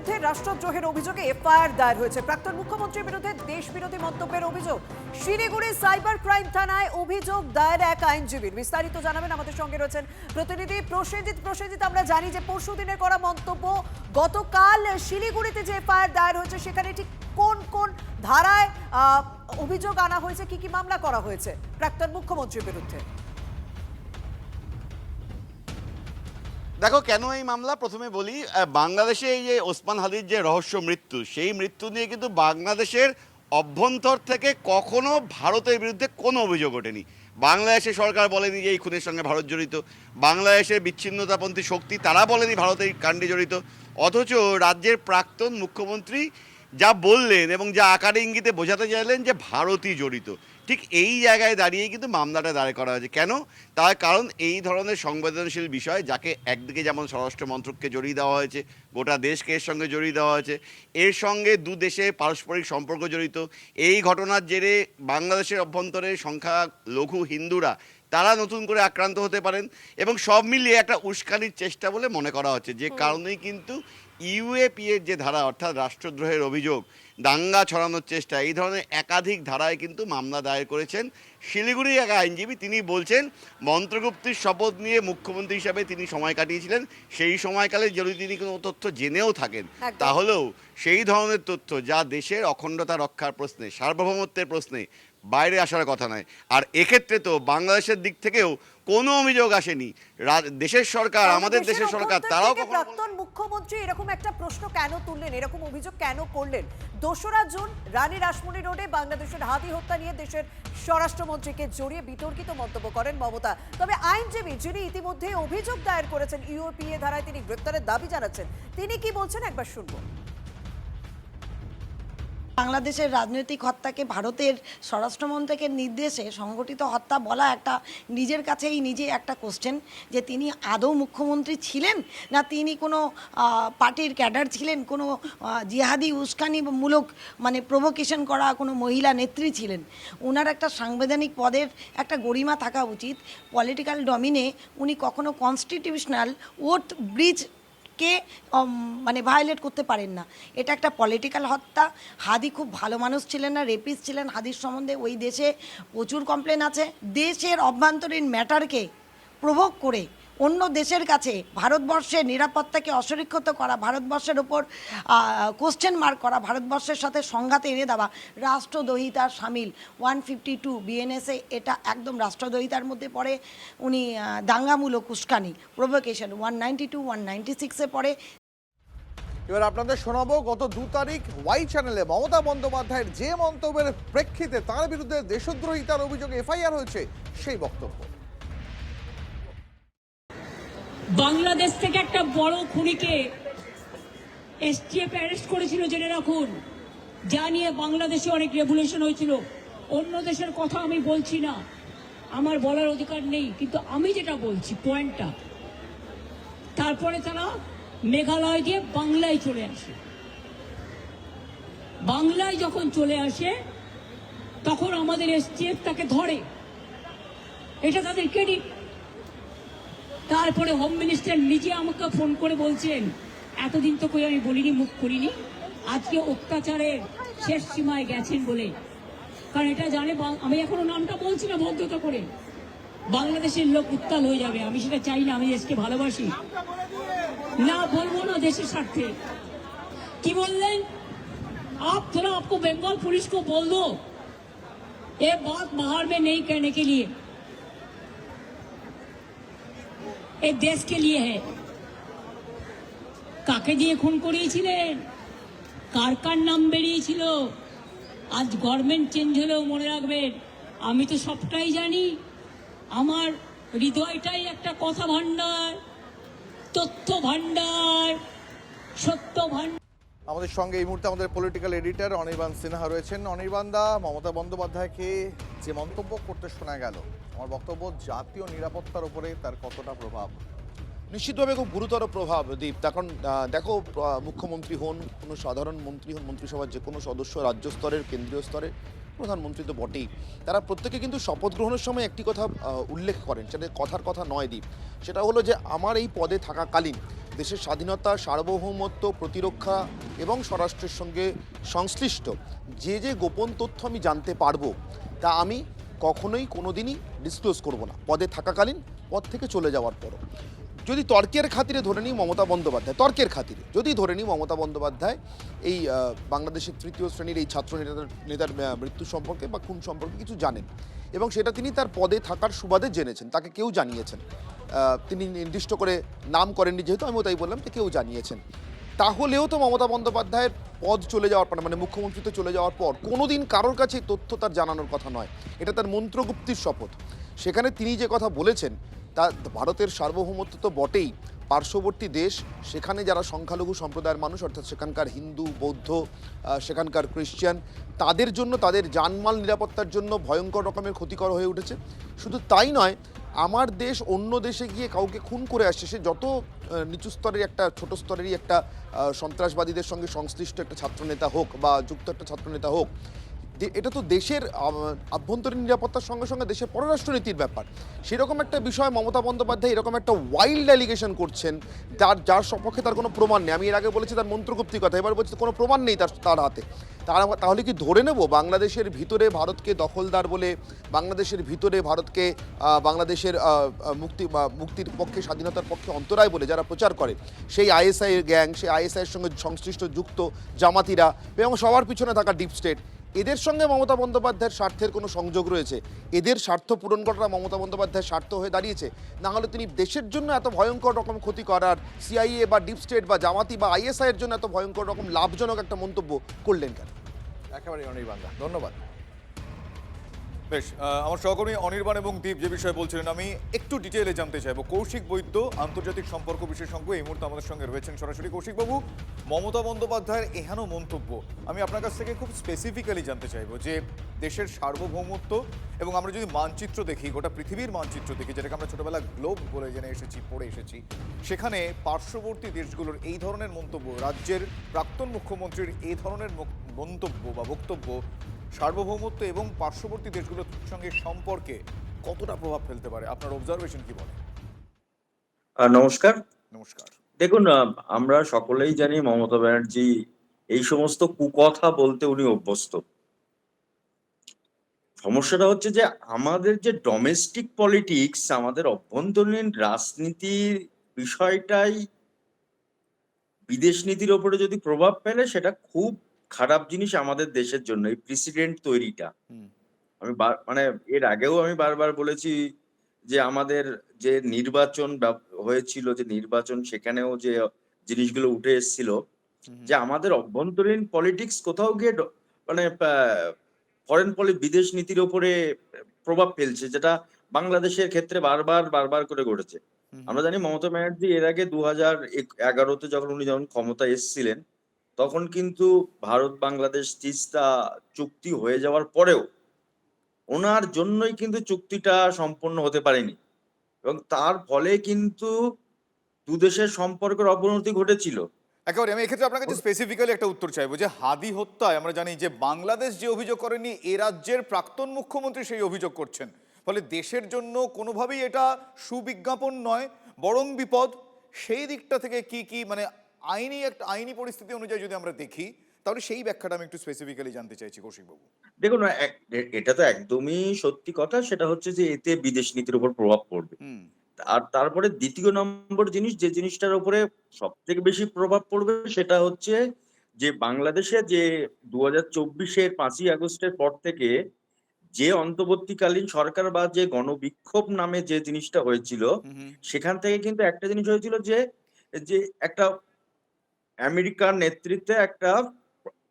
বিরুদ্ধে রাষ্ট্রদ্রোহের অভিযোগে এফআইআর দায়ের হয়েছে। প্রাক্তন মুখ্যমন্ত্রীর বিরুদ্ধে দেশবিরোধী মন্তব্যের অভিযোগ। শিলিগুড়ি সাইবার ক্রাইম থানায় অভিযোগ দায়ের এক আইনজীবীর। বিস্তারিত জানাবেন আমাদের সঙ্গে রয়েছেন প্রতিনিধি প্রসেনজিৎ। প্রসেনজিৎ, আমরা জানি যে পরশুদিনের করা মন্তব্য, গতকাল শিলিগুড়িতে যে এফআইআর দায়ের হয়েছে সেখানে ঠিক কোন কোন ধারায় অভিযোগ আনা হয়েছে, কি কি মামলা করা হয়েছে প্রাক্তন মুখ্যমন্ত্রীর বিরুদ্ধে? দেখো, কেন এই মামলা প্রথমে বলি। বাংলাদেশে এই যে ওসমান হাদির যে রহস্য মৃত্যু, সেই মৃত্যু নিয়ে কিন্তু বাংলাদেশের অভ্যন্তর থেকে কখনো ভারতের বিরুদ্ধে কোনো অভিযোগ ওঠেনি। বাংলাদেশের সরকার বলেনি যে এই খুনের সঙ্গে ভারত জড়িত, বাংলাদেশের বিচ্ছিন্নতাপন্থী শক্তি তারা বলেনি ভারত এই কাণ্ডে জড়িত। অথচ রাজ্যের প্রাক্তন মুখ্যমন্ত্রী যা বললেন এবং যা আকারে ইঙ্গিতে বোঝাতে চাইলেন যে ভারতই জড়িত, ঠিক এই জায়গায় দাঁড়িয়েই কিন্তু মামলাটা দায়ের করা হয়েছে। কেন? তার কারণ এই ধরনের সংবেদনশীল বিষয়, যাকে একদিকে যেমন স্বরাষ্ট্র মন্ত্রককে জড়িয়ে দেওয়া হয়েছে, গোটা দেশকে এর সঙ্গে জড়িয়ে দেওয়া হয়েছে, এর সঙ্গে দু দেশে পারস্পরিক সম্পর্ক জড়িত। এই ঘটনার জেরে বাংলাদেশের অভ্যন্তরে সংখ্যালঘু হিন্দুরা তারা নতুন করে আক্রান্ত হতে পারেন, এবং সব মিলিয়ে একটা উস্কানির চেষ্টা বলে মনে করা হচ্ছে। যে কারণেই কিন্তু ইউএপি এর যে ধারা, অর্থাৎ রাষ্ট্রদ্রোহের অভিযোগ, দাঙ্গা ছড়ানোর চেষ্টা, এই ধরনের একাধিক ধারায় কিন্তু মামলা দায়ের করেছেন শিলিগুড়ির এক আইনজীবী। তিনি বলছেন মন্ত্রগুপ্তির শপথ নিয়ে মুখ্যমন্ত্রী হিসাবে তিনি সময় কাটিয়েছিলেন। সেই সময়কালে যদি তিনি কোনো তথ্য জেনেও থাকেন, তাহলেও সেই ধরনের তথ্য যা দেশের অখণ্ডতা রক্ষার প্রশ্নে, সার্বভৌমত্বের প্রশ্নে বাইরে আসার কথা নয়। আর এক্ষেত্রে তো বাংলাদেশের দিক থেকেও কোনো অভিযোগ আসেনি। দেশের সরকার, আমাদের দেশের সরকার, তারাও প্রাক্তন মুখ্যমন্ত্রী এরকম একটা প্রশ্ন কেন তুললেন, এরকম অভিযোগ কেন করলেন? 2রা জুন রানী রাসমণি রোডে বাংলাদেশের হাতি হত্যা নিয়ে দেশের স্বরাষ্ট্রমন্ত্রীকে জড়িয়ে বিতর্কিত মন্তব্য করেন মমতা। তবে আইনজীবী যিনি ইতিমধ্যে অভিযোগ দায়ের করেছেন ইউএপিএ ধারায়, তিনি গ্রেপ্তারের দাবি জানাচ্ছেন। তিনি কি বলছেন একবার শুনবো। বাংলাদেশের রাজনৈতিক হত্যাকে ভারতের স্বরাষ্ট্রমন্ত্রকের নির্দেশে সংগঠিত হত্যা বলা একটা নিজের কাছেই নিজে একটা কোশ্চেন, যে তিনি আদৌ মুখ্যমন্ত্রী ছিলেন না তিনি কোনো পার্টির ক্যাডার ছিলেন, কোনো জিহাদি উস্কানিমূলক মানে প্রভোকেশন করা কোনো মহিলা নেত্রী ছিলেন। ওনার একটা সাংবিধানিক পদের একটা গরিমা থাকা উচিত। পলিটিক্যাল ডমিনে উনি কখনো কনস্টিটিউশনাল ওথ ব্রিজ কে মানে ভায়োলেট করতে পারেন না। এটা একটা পলিটিক্যাল হত্যা। হাদি খুব ভালো মানুষ ছিলেন না, রেপিস্ট ছিলেন। হাদির সম্বন্ধে ওই দেশে প্রচুর কমপ্লেন আছে। দেশের অভ্যন্তরীণ ম্যাটারকে প্রভোগ করে অন্য দেশের কাছে ভারতবর্ষের নিরাপত্তাকে অসুরক্ষিত করা, ভারতবর্ষের ওপর কোশ্চেন মার্ক করা, ভারতবর্ষের সাথে সংঘাতে এনে দেওয়া রাষ্ট্রদ্রোহিতার সামিল। 152 বিএনএসএ এটা একদম রাষ্ট্রদ্রোহিতার মধ্যে পড়ে। উনি দাঙ্গামূলক উস্কানি প্রভোকেশন 192 196-এ পড়ে। এবার আপনাদের শোনাবো গত 2 তারিখ ওয়াই চ্যানেলে মমতা বন্দ্যোপাধ্যায়ের যে মন্তব্যের প্রেক্ষিতে তার বিরুদ্ধে দেশদ্রোহিতার অভিযোগে এফআইআর হয়েছে সেই বক্তব্য। বাংলাদেশ থেকে একটা বড় খুনিকে এসটিএফ অ্যারেস্ট করেছিল, জেনে রাখুন। যা নিয়ে বাংলাদেশে অনেক রেভলিউশন হয়েছিল। অন্য দেশের কথা আমি বলছি না, আমার বলার অধিকার নেই, কিন্তু আমি যেটা বলছি পয়েন্টটা। তারপরে তারা মেঘালয় দিয়ে বাংলায় চলে আসে। বাংলায় যখন চলে আসে তখন আমাদের এসটিএফ তাকে ধরে, এটা তাদের ক্রেডিট। তারপরে হোম মিনিস্টার নিজে আমাকে ফোন করে বলছেন, এতদিন তো কই আমি বলিনি, মুখ করিনি, আজকে অত্যাচারের শেষ সীমায় গেছেন বলে। কারণ এটা জানে, আমি এখনো নামটা বলছি না ভদ্রতা করে, বাংলাদেশের লোক উত্তাল হয়ে যাবে। আমি সেটা চাই না, আমি দেশকে ভালোবাসি না, বলবো না দেশের স্বার্থে। কি বললেন? आप थोड़ा आपको बंगाल पुलिस को बोल दो ये बात बाहर में नहीं कहने के लिए, এই দেশ কে লিয়ে है। কাকে দিয়ে খুন করিয়েছিলেন, কার কার নাম বেরিয়েছিল? আজ গভর্নমেন্ট চেঞ্জ হলেও মনে রাখবেন, আমি তো সবটাই জানি। আমার হৃদয়টাই একটা কথা ভান্ডার, তথ্য ভান্ডার, সত্য ভান্ডার। আমাদের সঙ্গে এই মুহূর্তে আমাদের পলিটিক্যাল এডিটর অনির্বাণ সিনহা রয়েছেন। অনির্বাণ দা, মমতা বন্দ্যোপাধ্যায়কে যে মন্তব্য করতে শোনা গেল, আমার বক্তব্য জাতীয় নিরাপত্তার উপরে তার কতটা প্রভাব? নিশ্চিতভাবে খুব গুরুতর প্রভাব দীপ। তখন দেখো, মুখ্যমন্ত্রী হন, কোনো সাধারণ মন্ত্রী হন, মন্ত্রিসভার যে কোনো সদস্য, রাজ্য স্তরের, কেন্দ্রীয় স্তরের, প্রধানমন্ত্রী তো বটেই, তারা প্রত্যেকে কিন্তু শপথ গ্রহণের সময় একটি কথা উল্লেখ করেন, সেটা কথার কথা নয় দীপ। সেটা হলো যে আমার এই পদে থাকাকালীন দেশের স্বাধীনতা, সার্বভৌমত্ব, প্রতিরক্ষা এবং স্বরাষ্ট্রের সঙ্গে সংশ্লিষ্ট যে যে গোপন তথ্য আমি জানতে পারবো তা আমি কখনোই কোনোদিনই ডিসক্লোজ করব না, পদে থাকাকালীন, পদ থেকে চলে যাওয়ার পরও। যদি তর্কের খাতিরে ধরে নিই মমতা বন্দ্যোপাধ্যায়, তর্কের খাতিরে যদি ধরে নিই মমতা বন্দ্যোপাধ্যায় এই বাংলাদেশের তৃতীয় শ্রেণীর এই ছাত্র নেতার মৃত্যু সম্পর্কে বা খুন সম্পর্কে কিছু জানেন, এবং সেটা তিনি তার পদে থাকার সুবাদে জেনেছেন, তাকে কেউ জানিয়েছেন, তিনি নির্দিষ্ট করে নাম করেননি যেহেতু, আমিও তাই বললাম যে কেউ জানিয়েছেন, তাহলেও তো মমতা বন্দ্যোপাধ্যায়ের পদ চলে যাওয়ার পর, মানে মুখ্যমন্ত্রীতে চলে যাওয়ার পর কোনোদিন কারোর কাছে এই তথ্য তার জানানোর কথা নয়, এটা তার মন্ত্রগুপ্তির শপথ। সেখানে তিনি যে কথা বলেছেন তা ভারতের সার্বভৌমত্ব তো বটেই, পার্শ্ববর্তী দেশ, সেখানে যারা সংখ্যালঘু সম্প্রদায়ের মানুষ, অর্থাৎ সেখানকার হিন্দু, বৌদ্ধ, সেখানকার খ্রিশ্চান, তাদের জন্য, তাদের জানমাল নিরাপত্তার জন্য ভয়ঙ্কর রকমের ক্ষতিকর হয়ে উঠেছে। শুধু তাই নয়, আমার দেশ অন্য দেশে গিয়ে কাউকে খুন করে আসছে, সে যত নিচু স্তরের একটা, ছোট স্তরেরই একটা সন্ত্রাসবাদীদের সঙ্গে সংশ্লিষ্ট একটা ছাত্রনেতা হোক বা যুক্ত একটা ছাত্রনেতা হোক, এটা তো দেশের আভ্যন্তরীণ নিরাপত্তার সঙ্গে সঙ্গে দেশের পররাষ্ট্রনীতির ব্যাপার। সেরকম একটা বিষয় মমতা বন্দ্যোপাধ্যায় এরকম একটা ওয়াইল্ড অ্যালিগেশন করছেন, যার সপক্ষে তার কোনো প্রমাণ নেই। আমি এর আগে বলেছি তার মন্ত্রগুপ্তি কথা, এবার বলছি কোনো প্রমাণ নেই তার হাতে। তাহলে কি ধরে নেব বাংলাদেশের ভিতরে ভারতকে দখলদার বলে, বাংলাদেশের ভিতরে ভারতকে বাংলাদেশের মুক্তির পক্ষে, স্বাধীনতার পক্ষে অন্তরায় বলে যারা প্রচার করে, সেই আইএসআই এর গ্যাং, সেই আইএসআই এর সঙ্গে সংশ্লিষ্ট যুক্ত জামাতিরা এবং সবার পিছনে থাকা ডিপ স্টেট, এদের সঙ্গে মমতা বন্দ্যোপাধ্যায়ের স্বার্থের কোনো সংযোগ রয়েছে? এদের স্বার্থ পূরণ করাটা মমতা বন্দ্যোপাধ্যায়ের স্বার্থ হয়ে দাঁড়িয়েছে? না হলে তিনি দেশের জন্য এত ভয়ঙ্কর রকম ক্ষতি করার, সিআইএ বা ডিপ স্টেট বা জামাতি বা আইএসআই এর জন্য এত ভয়ঙ্কর রকম লাভজনক একটা মন্তব্য করলেন কেন? একেবারে অনির্বাণদা, ধন্যবাদ। বেশ, আমার সহকর্মী অনির্বাণ এবং দীপ যে বিষয়ে বলছিলেন আমি একটু ডিটেইলে জানতে চাইবো। কৌশিক বৈদ্য, আন্তর্জাতিক সম্পর্ক বিশেষজ্ঞ, এই মুহূর্তে আমাদের সঙ্গে রয়েছেন সরাসরি। কৌশিকবাবু, মমতা বন্দ্যোপাধ্যায়ের এহেন মন্তব্য আমি আপনার কাছ থেকে খুব স্পেসিফিক্যালি জানতে চাইবো যে দেশের সার্বভৌমত্ব, এবং আমরা যদি মানচিত্র দেখি, গোটা পৃথিবীর মানচিত্র দেখি, যেটাকে আমরা ছোটবেলা গ্লোব বলে জেনে এসেছি, পড়ে এসেছি, সেখানে পার্শ্ববর্তী দেশগুলোর এই ধরনের মন্তব্য, রাজ্যের প্রাক্তন মুখ্যমন্ত্রীর এই ধরনের মন্তব্য বা বক্তব্য সার্বভৌমত্ব এবং পার্শ্ববর্তী দেশগুলোর সঙ্গে সম্পর্কে কতটা প্রভাব ফেলতে পারে? আপনার অবজারভেশন কি বলে? নমস্কার। নমস্কার। দেখুন, আমরা সকলেই জানি মমতা ব্যানার্জি এই সমস্ত কুকথা বলতে উনি অভ্যস্ত। সমস্যাটা হচ্ছে যে আমাদের যে ডোমেস্টিক পলিটিক্স, আমাদের অভ্যন্তরীণ রাজনীতির বিষয়টাই বিদেশ নীতির ওপরে যদি প্রভাব ফেলে, সেটা খুব খারাপ জিনিস আমাদের দেশের জন্য, এই প্রেসিডেন্ট তৈরিটা। আমি মানে এর আগেও আমি বারবার বলেছি যে আমাদের যে নির্বাচন হয়েছিল, যে নির্বাচন, সেখানেও যে জিনিসগুলো উঠে এসেছিল, যে আমাদের অভ্যন্তরীণ পলিটিক্স কোথাও গিয়ে মানে ফরেন বিদেশ নীতির ওপরে প্রভাব ফেলছে, যেটা বাংলাদেশের ক্ষেত্রে বারবার করে ঘটেছে। আমরা জানি মমতা ব্যানার্জি এর আগে 2011-তে যখন ক্ষমতায় এসেছিলেন, তখন কিন্তু ভারত বাংলাদেশ তিস্তা চুক্তি হয়ে যাওয়ার পরেও ওনার জন্যই কিন্তু চুক্তিটা সম্পন্ন হতে পারেনি, এবং তার ফলে কিন্তু দুদেশের সম্পর্কের অবনতি ঘটেছিল। একেবারে আমি এক্ষেত্রে আপনার কাছে স্পেসিফিক্যালি একটা উত্তর চাইবো যে হাদি হত্যায় আমরা জানি যে বাংলাদেশ যে অভিযোগ করেনি, এ রাজ্যের প্রাক্তন মুখ্যমন্ত্রী সেই অভিযোগ করছেন, ফলে দেশের জন্য কোনোভাবেই এটা সুবিজ্ঞাপন নয়, বরং বিপদ। সেই দিকটা থেকে কি মানে আইনি পরিস্থিতি অনুযায়ী যদি আমরা দেখি, তাহলে সেই ব্যাখ্যাটা আমি একটু স্পেসিফিক্যালি জানতে চাইছি কৌশিকবাবু। দেখুন, এটা তো একদমই সত্যি কথা, সেটা হচ্ছে যে এতে বিদেশ নীতির উপর প্রভাব পড়বে। আর তারপরে দ্বিতীয় নম্বর জিনিস, যে জিনিসটার উপরে সব থেকে বেশি প্রভাব পড়বে, সেটা হচ্ছে যে বাংলাদেশে যে 2024-এর 5ই আগস্টের পর থেকে যে অন্তর্বর্তীকালীন সরকার বা যে গণবিক্ষোভ নামে যে জিনিসটা হয়েছিল, সেখান থেকে কিন্তু একটা জিনিস হয়েছিল যে একটা আমেরিকার নেতৃত্বে একটা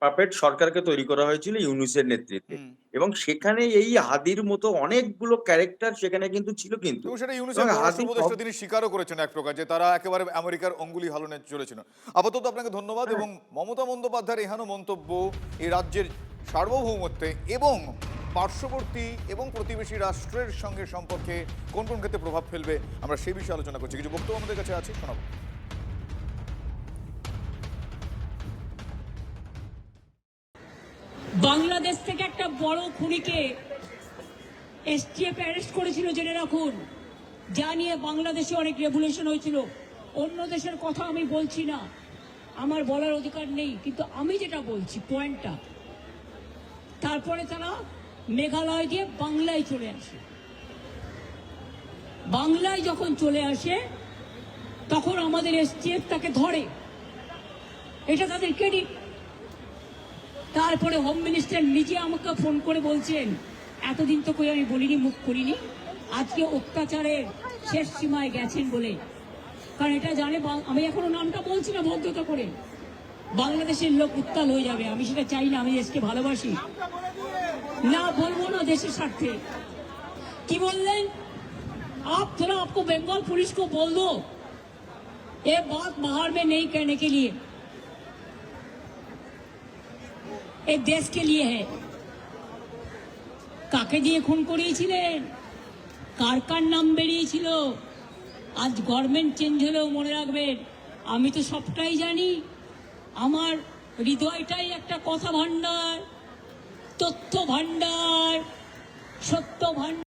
পাপেট সরকারকে তৈরি করা হয়েছিল ইউনুসের নেতৃত্বে, এবং সেখানে এই হাদির মতো অনেকগুলো ক্যারেক্টার সেখানে কিন্তু ছিল। কিন্তু সেটা ইউনুসের পররাষ্ট্র উপদেষ্টা তিনি স্বীকারও করেছেন এক প্রকার, যে তারা একেবারে আমেরিকার অঙ্গুলি হালনে চলেছিল। আপাতত আপনাকে ধন্যবাদ। এবং মমতা বন্দ্যোপাধ্যায়ের এহেন মন্তব্য এই রাজ্যের সার্বভৌমত্বে এবং পার্শ্ববর্তী এবং প্রতিবেশী রাষ্ট্রের সঙ্গে সম্পর্কে কোন কোন ক্ষেত্রে প্রভাব ফেলবে, আমরা সেই বিষয়ে আলোচনা করছি। কিছু বক্তব্য আমাদের কাছে আছে, শোনাবো। বাংলাদেশ থেকে একটা বড় খুনিকে এসটিএফ অ্যারেস্ট করেছিল, জেনে রাখুন, যা নিয়ে বাংলাদেশে অনেক রেভলিউশন হয়েছিল। অন্য দেশের কথা আমি বলছি না, আমার বলার অধিকার নেই, কিন্তু আমি যেটা বলছি পয়েন্টটা, তারপরে তারা মেঘালয় দিয়ে বাংলায় চলে আসে। বাংলায় যখন চলে আসে তখন আমাদের এসটিএফ তাকে ধরে, এটা তাদের ক্রেডিট। তারপরে হোম মিনিস্টার নিজে আমাকে ফোন করে বলছেন, এতদিন তো কই আমি বলিনি, মুখ করিনি, আজকে অত্যাচারের শেষ সীমায় গেছেন বলে। কারণ এটা জানে, আমি এখনো নামটা বলছি না ভদ্রতা করে, বাংলাদেশের লোক উত্তাল হয়ে যাবে, আমি সেটা চাই না, আমি দেশকে ভালোবাসি। না বলবো না দেশের স্বার্থে। কি বললেন? आप थोड़ा आपको बंगाल पुलिस को बोल दो ये बात बाहर में नहीं कहने के लिए, ये देश के लिए है। কাকে দিয়ে খুন করিয়েছিলেন, কার কার নাম বেরিয়েছিল, আজ গভর্নমেন্ট চেঞ্জ হলেও মনে রাখবেন আমি তো সবটাই জানি। আমার হৃদয়টাই একটা কথা ভান্ডার, তথ্য ভান্ডার, সত্য ভান্ডার।